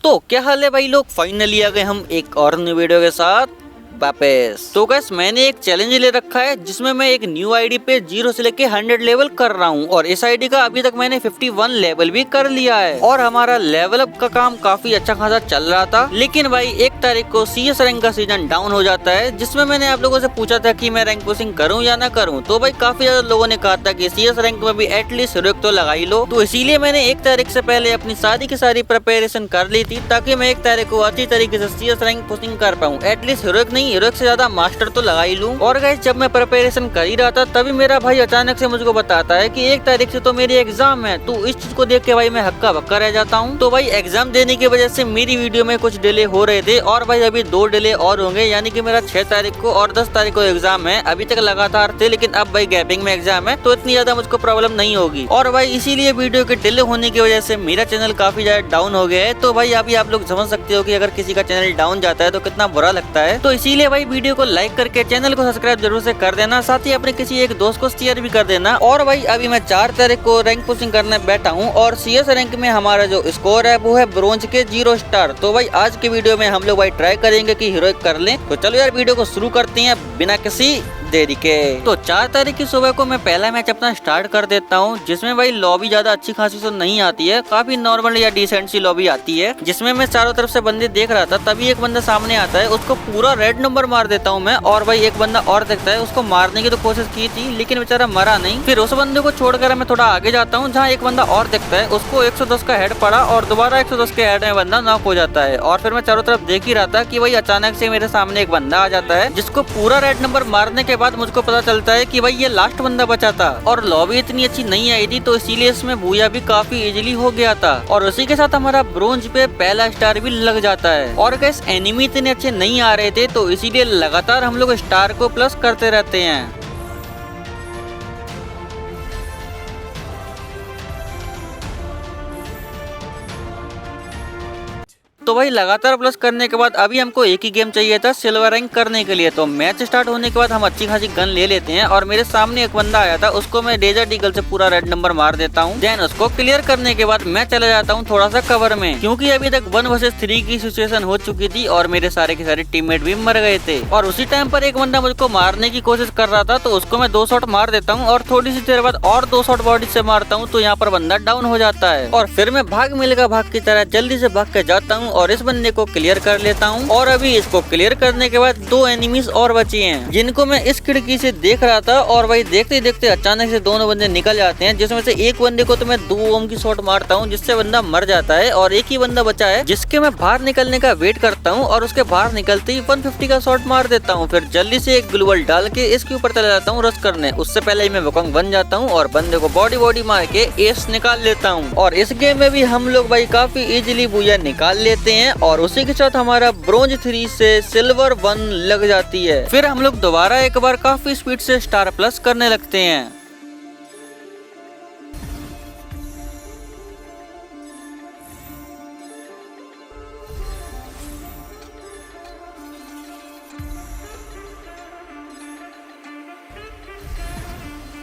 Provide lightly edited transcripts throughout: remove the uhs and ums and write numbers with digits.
तो क्या हाल है भाई लोग, फाइनली आ गए हम एक और न्यू वीडियो के साथ वापस। तो गाइस मैंने एक चैलेंज ले रखा है जिसमें मैं एक न्यू आईडी पे 0 से लेके 100 लेवल कर रहा हूँ और इस आईडी का अभी तक मैंने 51 लेवल भी कर लिया है और हमारा लेवल अप का काम काफी अच्छा खासा चल रहा था। लेकिन भाई 1 तारीख को CS रैंक का सीजन डाउन हो जाता है, जिसमें मैंने आप लोगों से पूछा था कि मैं रैंक पुशिंग करूँ या ना करूँ। तो भाई काफी ज्यादा लोगों ने कहा था कि CS रैंक में भी एटलीस्ट हीरोइक तो लगा ही लो। तो इसीलिए मैंने 1 तारीख से पहले अपनी सारी की सारी प्रिपरेशन कर ली थी ताकि मैं 1 तारीख को अच्छी तरीके से CS रैंक पुशिंग कर पाऊँ। एटलीस्ट हीरोइक नहीं, हीरोइक से ज्यादा मास्टर तो लगा ही लूं। और गाइस जब मैं प्रिपरेशन कर ही रहा था तभी मेरा भाई अचानक से मुझको बताता है कि 1 तारीख से तो मेरी एग्जाम है। तो इस चीज को देख के भाई मैं हक्का बक्का रह जाता हूँ। तो भाई एग्जाम देने की वजह से मेरी वीडियो में कुछ डिले हो रहे थे और भाई अभी 2 डिले और होंगे, यानी कि मेरा 6 तारीख को और 10 तारीख को एग्जाम है। अभी तक लगातार थे लेकिन अब भाई गैपिंग में एग्जाम है तो इतनी ज्यादा मुझको प्रॉब्लम नहीं होगी। और भाई इसीलिए वीडियो के डिले होने की वजह से मेरा चैनल काफी ज्यादा डाउन हो गया है। तो भाई अभी आप लोग समझ सकते हो कि अगर किसी का चैनल डाउन जाता है तो कितना बुरा लगता है। तो इसीलिए भाई वीडियो को लाइक करके चैनल को सब्सक्राइब जरूर से कर देना, साथ ही अपने किसी एक दोस्त को शेयर भी कर देना। और भाई अभी मैं 4 तारीख को रैंक पुशिंग करने बैठा हूँ और CS रैंक में हमारा जो स्कोर है वो है ब्रोंज के 0 स्टार। तो भाई आज की वीडियो में हम लोग भाई ट्राई करेंगे कि हीरोइक कर लें। तो चलो यार वीडियो को शुरू करते हैं बिना किसी देरी के। तो 4 तारीख की सुबह को मैं पहला मैच अपना स्टार्ट कर देता हूँ, जिसमें भाई लॉबी ज्यादा अच्छी खासी तो नहीं आती है, काफी नॉर्मल या डिसेंट सी लॉबी आती है, जिसमें मैं चारों तरफ से बंदे देख रहा था। तभी एक बंदा सामने आता है, उसको पूरा रेड नंबर मार देता हूँ मैं। और भाई एक बंदा और दिखता है, उसको मारने की तो कोशिश की थी लेकिन बेचारा मरा नहीं। फिर उस बंदे को छोड़कर मैं थोड़ा आगे जाता हूँ जहाँ एक बंदा और दिखता है, उसको 110 का हेड पड़ा और दोबारा 110 के हेड में बंदा नॉक हो जाता है। और फिर मैं चारों तरफ देख ही रहा था कि भाई अचानक से मेरे सामने एक बंदा आ जाता है, जिसको पूरा रेड नंबर मारने के बाद मुझको पता चलता है कि भाई ये लास्ट बंदा बचा था और लॉबी इतनी अच्छी नहीं आई थी तो इसीलिए इसमें बूया भी काफी इजीली हो गया था। और उसी के साथ हमारा ब्रोंज पे पहला स्टार भी लग जाता है। और गैस एनिमी इतने अच्छे नहीं आ रहे थे तो इसीलिए लगातार हम लोग स्टार को प्लस करते रहते हैं। तो भाई लगातार प्लस करने के बाद अभी हमको एक ही गेम चाहिए था सिल्वर रैंक करने के लिए। तो मैच स्टार्ट होने के बाद हम अच्छी खासी गन ले लेते हैं और मेरे सामने एक बंदा आया था, उसको मैं डेजर्ट ईगल से पूरा रेड नंबर मार देता हूँ। देन उसको क्लियर करने के बाद मैं चला जाता हूँ थोड़ा सा कवर में, क्योंकि अभी तक 1 वर्सेस 3 की सिचुएशन हो चुकी थी और मेरे सारे के सारे टीममेट भी मर गए थे। और उसी टाइम पर एक बंदा मुझको मारने की कोशिश कर रहा था, तो उसको मैं 2 शॉट मार देता हूँ और थोड़ी सी देर बाद और 2 शॉट बॉडी से मारता हूँ तो यहाँ पर बंदा डाउन हो जाता है। और फिर मैं भाग मिलेगा भाग की तरह जल्दी से भाग के जाता हूँ और इस बंदे को क्लियर कर लेता हूँ। और अभी इसको क्लियर करने के बाद 2 एनिमीज और बचे हैं, जिनको मैं इस खिड़की से देख रहा था। और भाई देखते देखते अचानक से दोनों बंदे निकल जाते हैं, जिसमें से एक बंदे को तो मैं 2 ओम की शॉट मारता हूँ जिससे बंदा मर जाता है और एक ही बंदा बचा है जिसके मैं बाहर निकलने का वेट करता हूँ और उसके बाहर निकलते ही 150 का शॉट मार देता हूँ। फिर जल्दी से एक ग्लूवल डाल के इसके ऊपर चला जाता हूँ रश करने। उससे पहले ही मैं वुकोंग बन जाता हूँ और बंदे को बॉडी मार के एस निकाल लेता हूँ। और इस गेम में भी हम लोग भाई काफी इजीली बूया निकाल लेते हैं और उसी के साथ हमारा ब्रोंज 3 से सिल्वर 1 लग जाती है। फिर हम लोग दोबारा एक बार काफी स्पीड से स्टार प्लस करने लगते हैं।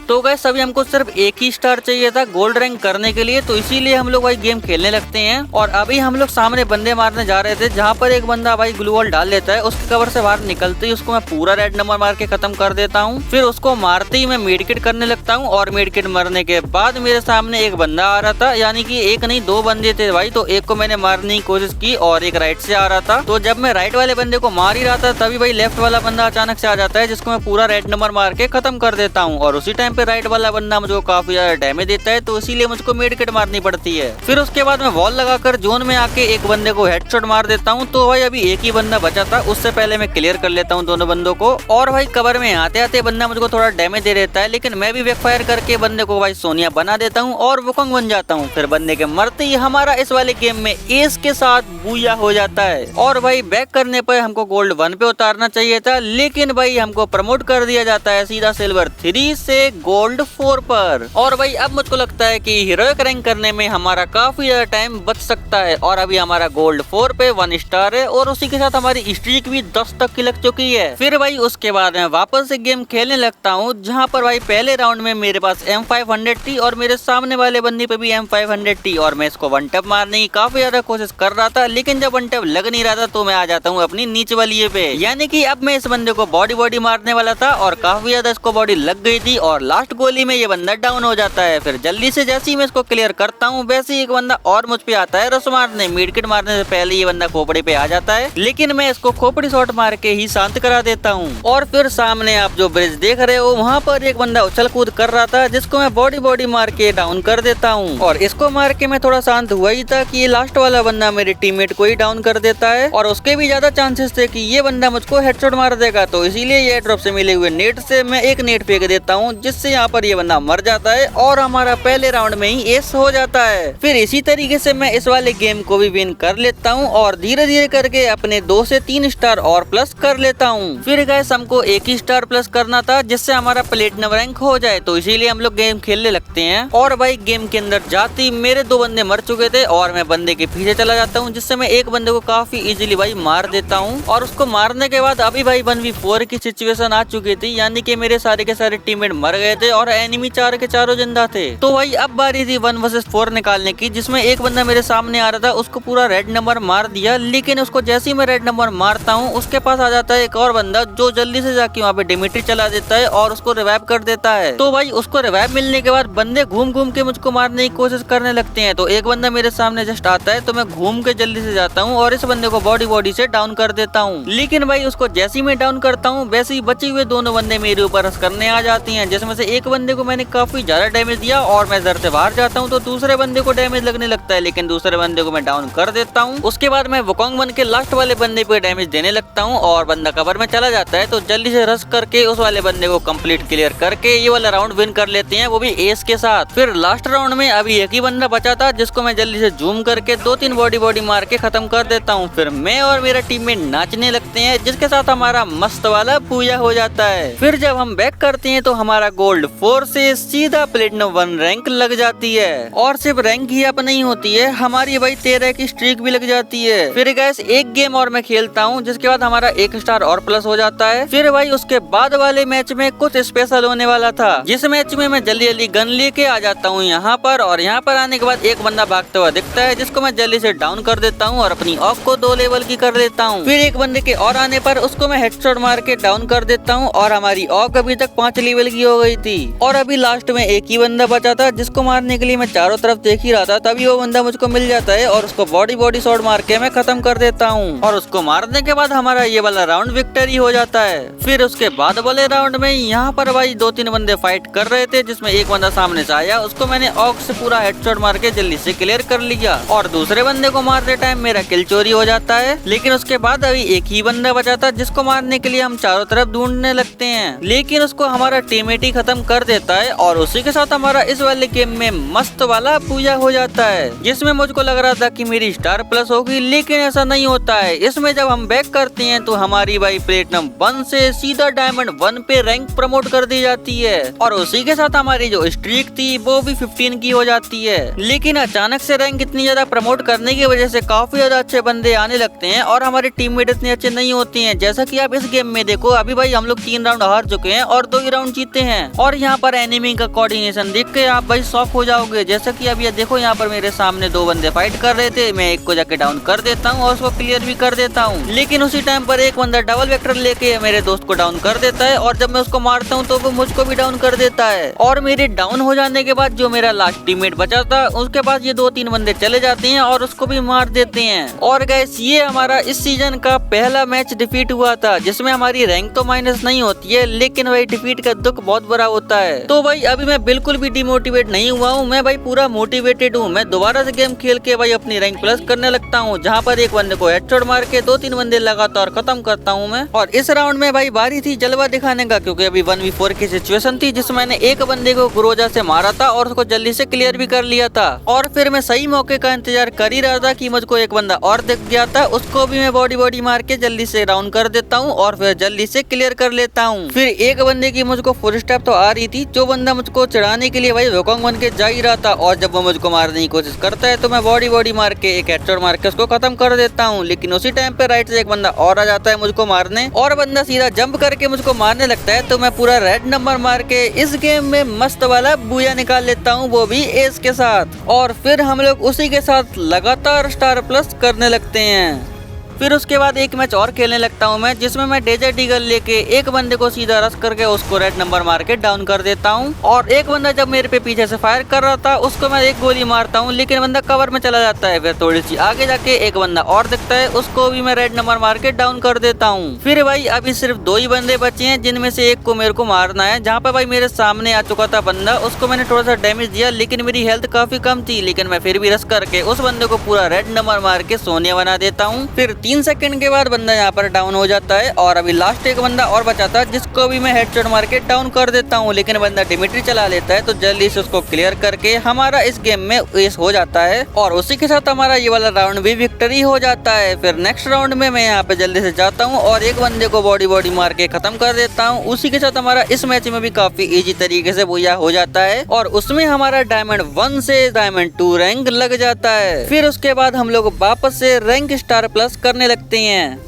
तो गाइस अभी हमको सिर्फ एक ही स्टार चाहिए था गोल्ड रैंक करने के लिए, तो इसीलिए हम लोग भाई गेम खेलने लगते हैं। और अभी हम लोग सामने बंदे मारने जा रहे थे, जहाँ पर एक बंदा भाई ग्लू वॉल डाल लेता है, उसके कवर से बाहर निकलते ही उसको मैं पूरा रेड नंबर मार के खत्म कर देता हूँ। फिर उसको मारते ही मैं मेडिकेट करने लगता हूँ और मेडिकेट मरने के बाद मेरे सामने एक बंदा आ रहा था, यानी कि एक नहीं 2 बंदे थे भाई। तो एक को मैंने मारने की कोशिश की और एक राइट से आ रहा था। तो जब मैं राइट वाले बंदे को मार ही रहा था तभी भाई लेफ्ट वाला बंदा अचानक से आ जाता है, जिसको मैं पूरा रेड नंबर मार के खत्म कर देता हूँ। और उसी टाइम पे राइट वाला बंदा मुझको काफी ज्यादा डैमेज देता है, तो इसीलिए मुझको मेडिकेट मारनी पड़ती है। फिर उसके बाद मैं वॉल लगाकर जोन में आके एक बंदे को हेडशॉट मार देता हूँ। तो भाई अभी एक ही बंदा बचा था, उससे पहले मैं क्लियर कर लेता हूँ दोनों बंदों को। और भाई कवर में आते आते बंदा मुझको थोड़ा डैमेज दे देता है, लेकिन मैं भी बैकफायर करके बंदे को भाई सोनिया बना देता हूँ और वुकोंग बन जाता हूँ। फिर बंदे के मरते ही हमारा इस वाले गेम में एस के साथ बूया हो जाता है। और भाई बैक करने पर हमको गोल्ड 1 पे उतारना चाहिए था, लेकिन भाई हमको प्रमोट कर दिया जाता है सीधा सिल्वर 3 से गोल्ड 4 पर। और भाई अब मुझको लगता है कि हीरोइक रैंक करने में हमारा काफी ज्यादा टाइम बच सकता है। और अभी हमारा गोल्ड 4 पे 1 स्टार है और उसी के साथ हमारी स्ट्रीक भी 10 तक की लग चुकी है। फिर भाई उसके बाद मैं वापस से गेम खेलने लगता हूँ, जहाँ पर भाई पहले राउंड में मेरे पास M500 थी और मेरे सामने वाले बंदे पे भी M500 थी और मैं इसको वन टैप मारने की काफी ज्यादा कोशिश कर रहा था, लेकिन जब वन टैप लग नहीं रहा था तो मैं आ जाता हूँ अपनी नीचे वाली पे। यानी कि अब मैं इस बंदे को बॉडी मारने वाला था और काफी ज्यादा इसको बॉडी लग गई थी और लास्ट गोली में ये बंदा डाउन हो जाता है। फिर जल्दी से जैसे ही मैं इसको क्लियर करता हूँ वैसे ही एक बंदा और मुझ पे आता है रस मारने। मिड किट मारने से पहले ये बंदा खोपड़ी पे आ जाता है, लेकिन मैं इसको खोपड़ी शॉट मार के ही शांत करा देता हूँ। और फिर सामने आप जो ब्रिज देख रहे हो वहाँ पर एक बंदा उछल कूद कर रहा था, जिसको मैं बॉडी मार के डाउन कर देता हूँ। और इसको मार के मैं थोड़ा शांत हुआ ही था कि ये लास्ट वाला बंदा मेरे टीममेट को ही डाउन कर देता है और उसके भी ज्यादा चांसेस थे कि ये बंदा मुझको हेडशॉट मार देगा। तो इसीलिए ये ड्रॉप से मिले हुए नेट से मैं एक नेट फेंक देता हूँ, जिससे यहाँ पर ये बंदा मर जाता है और हमारा पहले राउंड में ही एस हो जाता है। फिर इसी तरीके से मैं इस वाले गेम को भी विन कर लेता हूँ और धीरे धीरे करके अपने 2 से 3 स्टार और प्लस कर लेता हूँ। फिर गाइस हमको 1 स्टार प्लस करना था, जिससे हमारा प्लेटिनम रैंक हो जाए, तो इसीलिए हम लोग गेम खेलने लगते हैं। और भाई गेम के अंदर जाते ही मेरे 2 बंदे मर चुके थे और मैं बंदे के पीछे चला जाता हूँ, जिससे मैं एक बंदे को काफी इजीली भाई मार देता हूँ। और उसको मारने के बाद अभी भाई 1v4 की सिचुएशन आ चुकी थी, यानी कि मेरे सारे के सारे टीममेट मर गए थे और एनिमी 4 के 4 जिंदा थे। तो भाई अब बारी थी 1 वर्सेस 4 निकालने की, जिसमें एक बंदा मेरे सामने आ रहा था, उसको पूरा रेड नंबर मार दिया। लेकिन उसको जैसे ही मैं रेड नंबर मारता हूँ उसके पास आ जाता है एक और बंदा, जो जल्दी से जाके वहाँ पे डिमिट्री चला देता है और उसको रिवाइव कर देता है। तो भाई उसको रिवाइव मिलने के बाद बंदे घूम घूम के मुझको मारने की कोशिश करने लगते हैं। तो एक बंदा मेरे सामने जस्ट आता है तो मैं घूम के जल्दी से जाता हूँ और इस बंदे को बॉडी से डाउन कर देता हूँ। लेकिन भाई उसको जैसे ही मैं डाउन करता हूँ वैसे ही बचे हुए दोनों बंदे मेरे ऊपर रश करने आ जाती हैं, जिसमें से एक बंदे को मैंने काफी ज्यादा डैमेज दिया और मैं जर से बाहर जाता हूँ तो दूसरे बंदे को डैमेज लगने लगता है, लेकिन दूसरे बंदे को मैं डाउन कर देता हूँ। उसके बाद मैं वुकोंग बन के लास्ट वाले बंदे पे डैमेज देने लगता हूँ और बंदा कवर में चला जाता है, तो जल्दी से रश करके उस वाले बंदे को कंप्लीट क्लियर करके ये वाला राउंड विन कर लेते हैं, वो भी एस के साथ। फिर लास्ट राउंड में अभी एक ही बंदा बचा था, जिसको मैं जल्दी से जूम करके 2-3 बॉडी मार के खत्म कर देता हूँ। फिर मैं और मेरा टीममेट नाचने लगते हैं, जिसके साथ हमारा मस्त वाला पूजा हो जाता है। फिर जब हम बैक करते हैं तो हमारा गोल्ड 4 से सीधा प्लेटिनम 1 रैंक लग जाती है। और सिर्फ रैंक ही अप नहीं होती है, हमारी भाई 13 की स्ट्रीक भी लग जाती है। फिर गैस एक गेम और मैं खेलता हूँ, जिसके बाद हमारा 1 स्टार और प्लस हो जाता है। फिर भाई उसके बाद वाले मैच में कुछ स्पेशल होने वाला था, जिस मैच में मैं जल्दी गन लेके आ जाता हूँ यहाँ पर। और यहाँ पर आने के बाद एक बंदा भागता हुआ दिखता है, जिसको मैं जल्दी से डाउन कर देता हूँ और अपनी ऑफ को 2 लेवल की कर देता हूँ। फिर एक बंदे के और आने पर उसको मैं हेडशॉट मार के डाउन कर देता हूँ और हमारी ऑफ अभी तक 5 लेवल की हो गई थी। और अभी लास्ट में एक ही बंदा बचा था, जिसको मारने के लिए मैं चारों तरफ देख ही रहा था, तभी वो बंदा मुझको मिल जाता है और उसको बॉडी शॉट मार के मैं खत्म कर देता हूँ। और उसको मारने के बाद हमारा ये वाला राउंड विक्ट्री हो जाता है। फिर उसके बाद वाले राउंड में यहाँ पर भाई 2-3 बंदे फाइट कर रहे थे, जिसमें एक बंदा सामने से आया, उसको मैंने ऑक से पूरा हेडशॉट मार के जल्दी से क्लियर कर लिया। और दूसरे बंदे को मारते टाइम मेरा किल चोरी हो जाता है। लेकिन उसके बाद अभी एक ही बंदा बचा था, जिसको मारने के लिए हम चारों तरफ ढूंढने लगते हैं, लेकिन उसको हमारा टीममेट ही खत्म कर देता है। और उसी के साथ हमारा इस वाले गेम में मस्त वाला पूजा हो जाता है, जिसमें मुझको लग रहा था कि मेरी स्टार प्लस होगी, लेकिन ऐसा नहीं होता है। इसमें जब हम बैक करते हैं तो हमारी भाई प्लेटिनम 1 से सीधा डायमंड 1 पे रैंक प्रमोट कर दी जाती है। और उसी के साथ हमारी जो स्ट्रीक थी वो भी 15 की हो जाती है। लेकिन अचानक से रैंक इतनी ज्यादा प्रमोट करने की वजह से काफी ज्यादा अच्छे बंदे आने लगते हैं और हमारे टीममेट इतने अच्छे नहीं होते हैं। जैसा कि आप इस गेम में देखो, अभी भाई हम लोग 3 राउंड हार चुके हैं और 2 ही राउंड जीते हैं। और यहाँ पर एनिमी का कोऑर्डिनेशन देख के आप भाई शॉक हो जाओगे। जैसा कि अब ये देखो, यहाँ पर मेरे सामने 2 बंदे फाइट कर रहे थे, मैं एक को जाके डाउन कर देता हूँ और उसको क्लियर भी कर देता हूँ। लेकिन उसी टाइम पर एक बंदा डबल वेक्टर लेके मेरे दोस्त को डाउन कर देता है और जब मैं उसको मारता हूँ तो वो मुझको भी डाउन कर देता है। और मेरे डाउन हो जाने के बाद जो मेरा लास्ट टीममेट बचा था, उसके पास ये 2-3 बंदे चले जाते हैं और उसको भी मार देते हैं। और गाइस ये हमारा इस सीजन का पहला मैच डिफीट हुआ था, जिसमें हमारी रैंक तो माइनस नहीं होती है, लेकिन भाई डिफीट का दुख बहुत बड़ा होता है। तो भाई अभी मैं बिल्कुल भी डिमोटिवेट नहीं हुआ हूँ, मैं भाई पूरा मोटिवेटेड हूँ। मैं दोबारा से गेम खेल के भाई अपनी रैंक प्लस करने लगता हूँ, जहाँ पर एक बंदे को हेडशॉट मार के 2-3 बंदे लगातार खत्म करता हूँ मैं। और इस राउंड में भाई बारी थी जलवा दिखाने का, क्योंकि अभी 1v4 की सिचुएशन थी, जिसमें मैंने एक बंदे को ग्रोजा से मारा था और उसको जल्दी से क्लियर भी कर लिया था। और फिर मैं सही मौके का इंतजार कर ही रहा था कि मुझको एक बंदा और दिख गया था, उसको भी मैं बॉडी मार के जल्दी से राउंड कर देता हूँ और फिर जल्दी से क्लियर कर लेता हूँ। फिर एक बंदे की मुझको फुल स्टेप तो आ रही थी। जो बंदा मुझको चढ़ाने के लिए भाई वोकोंग बन के जा ही रहा था और जब वो मुझको मारने की कोशिश करता है तो मैं बॉडी मार के एक हेडशॉट मार के उसको खत्म कर देता हूँ। लेकिन उसी टाइम पे राइट से एक बंदा और आ जाता है मुझको मारने और बंदा सीधा जंप करके मुझको मारने लगता है। तो मैं पूरा रेड नंबर मार के इस गेम में मस्त वाला बूया निकाल लेता हूँ, वो भी एस के साथ। और फिर हम लोग उसी के साथ लगातार स्टार प्लस करने लगते हैं। फिर उसके बाद एक मैच और खेलने लगता हूँ मैं, जिसमें मैं डेजर्ट ईगल लेके एक बंदे को सीधा रश करके उसको रेड नंबर मार के डाउन कर देता हूँ। और एक बंदा जब मेरे पे पीछे से फायर कर रहा था उसको मैं एक गोली मारता हूँ, लेकिन बंदा कवर में चला जाता है। फिर थोड़ी सी आगे जाके एक बंदा और दिखता है, उसको भी मैं रेड नंबर मार के डाउन कर देता हूँ। फिर भाई अभी सिर्फ 2 ही बंदे बचे हैं, जिनमें से एक को मेरे को मारना है। जहाँ पे भाई मेरे सामने आ चुका था बंदा, उसको मैंने थोड़ा सा डैमेज दिया, लेकिन मेरी हेल्थ काफी कम थी। लेकिन मैं फिर भी रश करके उस बंदे को पूरा रेड नंबर मार के सोनिया बना देता हूँ। फिर 3 सेकंड के बाद बंदा यहाँ पर डाउन हो जाता है और अभी लास्ट एक बंदा और बचा था, जिसको भी मैं हेडशॉट मार के डाउन कर देता हूँ। लेकिन बंदा डिमिट्री चला लेता है, तो जल्दी से उसको क्लियर करके हमारा इस गेम में एस हो जाता है और उसी के साथ हमारा ये वाला राउंड भी विक्ट्री हो जाता है। फिर नेक्स्ट राउंड में मैं यहाँ पे जल्दी से जाता हूँ और एक बंदे को बॉडी मार के खत्म कर देता हूँ। उसी के साथ हमारा इस मैच में भी काफी इजी तरीके से बूया हो जाता है और उसमें हमारा डायमंड 1 से डायमंड 2 रैंक लग जाता है। फिर उसके बाद हम लोग वापस से रैंक स्टार प्लस करने लगते हैं।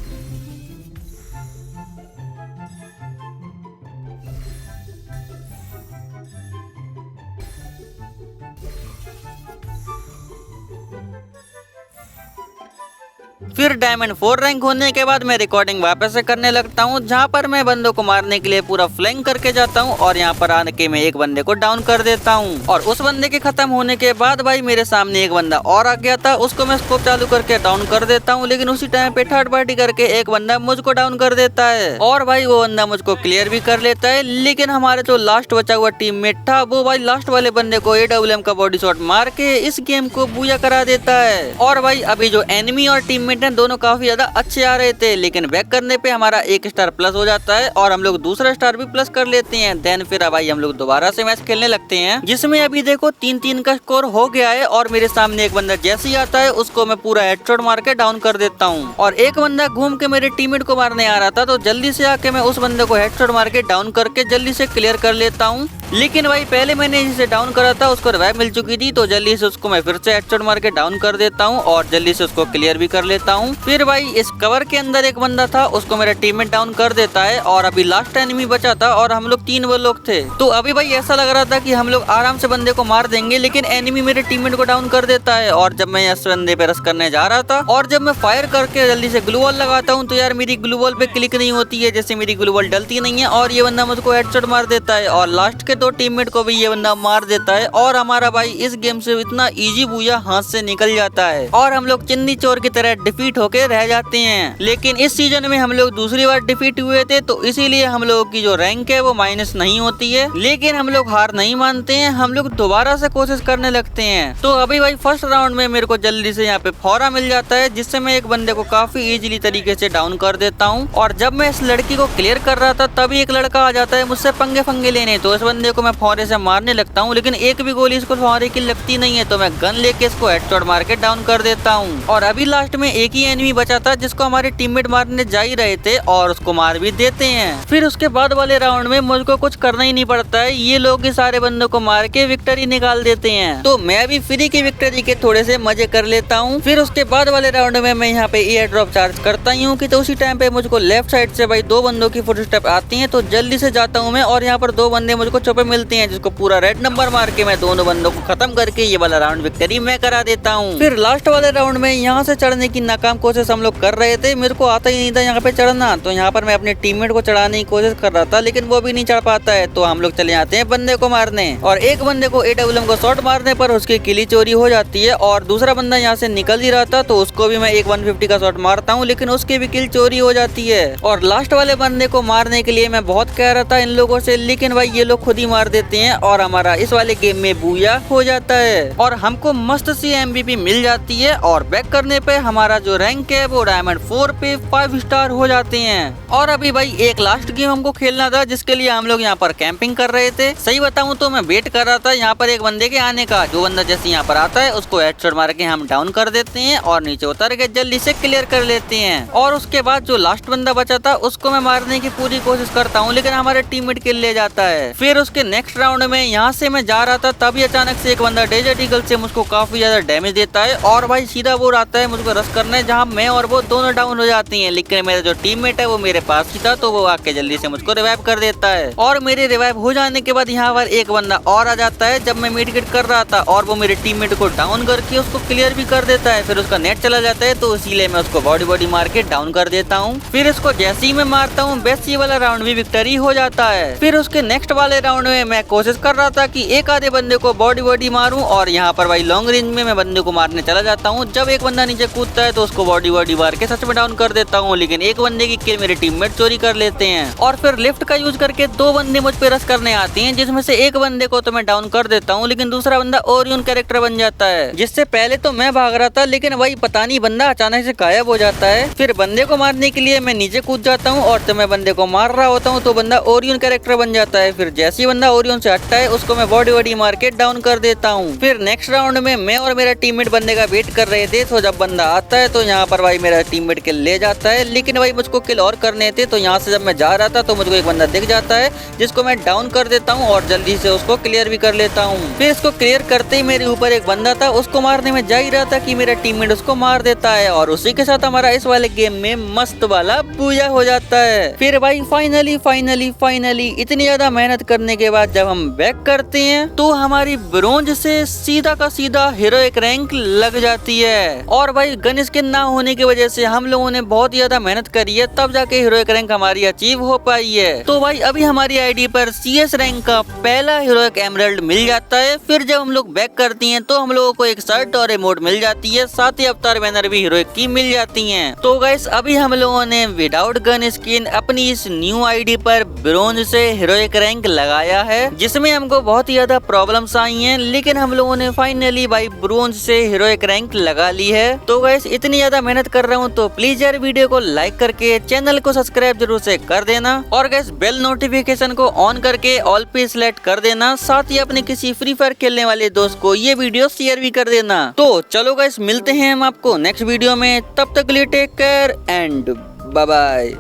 फिर डायमंड 4 रैंक होने के बाद मैं रिकॉर्डिंग वापस से करने लगता हूँ, जहाँ पर मैं बंदों को मारने के लिए पूरा फ्लैंक करके जाता हूँ और यहाँ पर आने के मैं एक बंदे को डाउन कर देता हूँ। और उस बंदे के खत्म होने के बाद भाई मेरे सामने एक बंदा और आ गया था, उसको मैं स्कोप चालू करके डाउन कर देता हूँ। लेकिन उसी टाइम पे थर्ड पार्टी करके एक बंदा मुझको डाउन कर देता है और भाई वो बंदा मुझको क्लियर भी कर लेता है। लेकिन हमारे जो लास्ट बचा हुआ टीममेट था, वो भाई लास्ट वाले बंदे को AWM का बॉडी शॉट मार के इस गेम को बूया करा देता है। और भाई अभी जो एनिमी और टीममेट है दोनों काफी ज्यादा अच्छे आ रहे थे, लेकिन बैक करने पे हमारा 1 स्टार प्लस हो जाता है और हम लोग दूसरा स्टार भी प्लस कर लेते हैं। देन फिर भाई हम लोग दोबारा से मैच खेलने लगते हैं, जिसमें अभी देखो 3-3 का स्कोर हो गया है और मेरे सामने एक बंदा जैसे ही आता है उसको मैं पूरा हेडशॉट मार के डाउन कर देता हूँ। और एक बंदा घूम के मेरे टीममेट को मारने आ रहा था, तो जल्दी से आके मैं उस बंदे को हेडशॉट मार के डाउन करके जल्दी से क्लियर कर लेता हूँ। लेकिन भाई पहले मैंने जिसे डाउन करा था उसको रिवाइव मिल चुकी थी, तो जल्दी से उसको मैं फिर से हेडशॉट मार के डाउन कर देता हूँ और जल्दी से उसको क्लियर भी कर लेता हूँ। फिर भाई इस कवर के अंदर एक बंदा था, उसको मेरा टीममेट डाउन कर देता है और अभी लास्ट एनिमी बचा था और हम लोग 3 वो लोग थे। तो अभी भाई ऐसा लग रहा था कि हम लोग आराम से बंदे को मार देंगे, लेकिन एनिमी मेरे टीममेट को डाउन कर देता है। और जब मैं इस बंदे पे रश करने जा रहा था और जब मैं फायर करके जल्दी से ग्लू वॉल लगाता हूँ, तो यार मेरी ग्लू वॉल पे क्लिक नहीं होती है, जैसे मेरी ग्लू वॉल डलती नहीं है और ये बंदा मुझको हेडशॉट मार देता है और लास्ट के 2 टीममेट को भी ये बंदा मार देता है और हमारा भाई इस गेम से इतना इजी बूया हाथ से निकल जाता है और हम लोग चिन्नी चोर की तरह डिफीट होके रह जाते हैं। लेकिन इस सीजन में हम लोग दूसरी बार डिफीट हुए थे, तो इसीलिए हम लोगों की जो रैंक है वो माइनस नहीं होती है। लेकिन हम लोग हार नहीं मानते हैं, हम लोग दोबारा से कोशिश करने लगते हैं। तो अभी भाई फर्स्ट राउंड में मेरे को जल्दी से यहाँ पे फौरा मिल जाता है, जिससे मैं एक बंदे को काफी इजीली तरीके से डाउन कर देता हूँ। और जब मैं इस लड़की को क्लियर कर रहा था तभी एक लड़का आ जाता है मुझसे पंगे लेने, तो इस बंदे को मैं फौरे से मारने लगता हूँ, लेकिन एक भी गोली इसको फौरे की लगती नहीं है, तो मैं गन लेके इसको हेडशॉट मार के डाउन कर देता हूँ। और अभी लास्ट में एक ही एनिमी बचा था, जिसको हमारे टीममेट मारने जा ही रहे थे और उसको मार भी देते हैं। फिर उसके बाद वाले राउंड में मुझको कुछ करना ही नहीं पड़ता है, ये लोग ही सारे बंदों को मार के विक्ट्री निकाल देते हैं। तो मैं भी फ्री की विक्ट्री के थोड़े से मजे कर लेता हूँ। फिर उसके बाद वाले राउंड में मैं यहाँ पे एयर ड्रॉप चार्ज करता ही हूँ कि तो उसी टाइम पे मुझको लेफ्ट साइड से भाई 2 बंदों की फुटस्टेप आती हैं, तो जल्दी से जाता हूँ मैं और यहाँ पर 2 बंदे मुझको छुपे मिलते हैं, जिसको पूरा रेड नंबर मार के मैं दोनों बंदों को खत्म करके ये वाला राउंड विक्ट्री मैं करा देता हूँ। फिर लास्ट वाले राउंड में यहाँ से चढ़ने की नाकाम कोशिश हम लोग कर रहे थे, मेरे को आता ही नहीं था यहाँ पे चढ़ना, तो यहाँ पर मैं अपने टीममेट को चढ़ाने की कोशिश कर रहा था, लेकिन वो भी नहीं चढ़ पाता है। तो हम लोग चले जाते हैं बंदे को मारने और एक बंदे को AWM को शॉट मारने पर उसकी किली चोरी हो जाती है और दूसरा बंदा यहाँ से निकल ही रहा था, तो उसको भी मैं एक 150 का शॉट मारता हूँ, लेकिन उसकी भी किल चोरी हो जाती है। और लास्ट वाले बंदे को मारने के लिए मैं बहुत कह रहा था इन लोगों से, लेकिन भाई ये लोग खुद ही मार देते हैं और हमारा इस वाले गेम में बूया हो जाता है और हमको मस्त सी MVP मिल जाती है। और बैक करने पे हमारा जो रैंक है वो डायमंड 4 पे 5 स्टार हो जाते हैं। और अभी भाई एक लास्ट गेम हमको खेलना था, जिसके लिए हम लोग यहाँ पर कैंपिंग कर रहे थे। सही बताऊं तो मैं वेट कर रहा था यहाँ पर एक बंदे के आने का, जो बंदा जैसे यहाँ पर आता है उसको हेडशॉट मार के हम डाउन कर देते हैं और नीचे उतर के जल्दी से क्लियर कर लेते हैं। और उसके बाद जो लास्ट बंदा बचा था उसको मैं मारने की पूरी कोशिश करता हूँ, लेकिन हमारे टीममेट किल ले जाता है। फिर उसके नेक्स्ट राउंड में यहाँ से मैं जा रहा था, तभी अचानक से एक बंदा डेजर्ट ईगल से मुझको काफी ज्यादा डैमेज देता है और भाई सीधा वो आता है मुझको रश करने, जहाँ मैं और वो दोनों डाउन हो जाती हैं। लेकिन मेरा जो टीममेट है वो मेरे पास ही था, तो वो आके जल्दी से मुझको रिवाइव कर देता है। और मेरे रिवाइव हो जाने के बाद यहाँ पर एक बंदा और आ जाता है जब मैं मेडिकेट कर रहा था, और वो मेरे टीममेट को डाउन करके उसको क्लियर भी कर देता है। फिर उसका नेट चला जाता है, तो इसीलिए मैं उसको बॉडी मार के डाउन कर देता हूँ। फिर इसको जैसे ही मैं मारता हूँ बस ये वाला राउंड भी विक्ट्री हो जाता है। फिर उसके नेक्स्ट वाले राउंड में मैं कोशिश कर रहा था कि एक आधे बंदे को बॉडी मारूं, और यहाँ पर भाई लॉन्ग रेंज में मैं बंदे को मारने चला जाता हूँ। जब एक बंदा नीचे कूदता है तो उसको बॉडी मार के सच में डाउन कर देता हूँ, लेकिन एक बंदे की किल मेरे टीममेट चोरी कर लेते हैं। और फिर लिफ्ट का यूज करके दो बंदे मुझ पे रश करने आते हैं, जिसमें से एक बंदे को तो मैं डाउन कर देता हूँ, लेकिन दूसरा बंदा ओरियन कैरेक्टर बन जाता है, जिससे पहले तो मैं भाग रहा था, लेकिन वही पता नहीं बंदा अचानक से गायब हो जाता है। फिर बंदे को मारने के लिए मैं नीचे कूद जाता हूँ, और जब मैं बंदे को मार रहा होता हूँ तो बंदा ओरियन कैरेक्टर बन जाता है। फिर जैसे ही बंदा ओरियन से हटता है उसको मैं बॉडी मार के डाउन कर देता हूँ। फिर नेक्स्ट राउंड में मैं और मेरा टीममेट बंदे का वेट कर रहे थे, तो जब बंदा आता है तो यहाँ पर भाई मेरा टीममेट किल ले जाता है, लेकिन भाई मुझको किल और करने थे। तो यहाँ से जब मैं जा रहा था तो मुझको एक बंदा दिख जाता है, जिसको मैं डाउन कर देता हूँ और जल्दी से उसको क्लियर भी कर लेता हूँ। फिर इसको क्लियर करते ही मेरे ऊपर एक बंदा था, उसको मारने में जा ही रहा था कि मेरा टीममेट उसको मार देता है, और उसी के साथ हमारा इस वाले गेम में मस्त वाला पूजा हो जाता है। फिर भाई फाइनली इतनी ज्यादा मेहनत करने के बाद जब हम बैक करते हैं तो हमारी ब्रोंज से सीधा का सीधा हीरोइक रैंक लग जाती है। और भाई गन स्किन ना होने की वजह से हम लोगों ने बहुत ज्यादा मेहनत करी है, तब जाके हीरोइक रैंक हमारी अचीव हो पाई है। तो भाई अभी हमारी आईडी पर CS रैंक का पहला हीरोइक एमराल्ड मिल जाता है। फिर जब हम लोग बैक करती हैं तो हम लोगों को एक शर्ट और इमोट मिल जाती है, साथ ही अवतार बैनर भी हीरोइक की मिल जाती हैं। तो गाइस अभी हम लोगों ने विदाउट गन स्किन अपनी इस न्यू आईडी पर ब्रोंज से हीरोइक रैंक लगाया है, जिसमें हमको बहुत ही ज्यादा प्रॉब्लम्स आई हैं, लेकिन हम लोगों ने फाइनली भाई ब्रोंज से हीरोइक रैंक लगा ली है। तो गाइस इतनी ज्यादा मेहनत कर रहा हूँ तो प्लीज यार वीडियो को लाइक करके चैनल को सब्सक्राइब जरूर से कर देना, और गाइस बेल नोटिफिकेशन को ऑन करके ऑल पे सिलेक्ट कर देना। साथ ही अपने किसी फ्री फायर खेलने वाले दोस्त को ये वीडियो शेयर भी कर देना। तो चलो गाइस मिलते हैं हम आपको नेक्स्ट वीडियो में, तब तक के लिए take care and bye bye.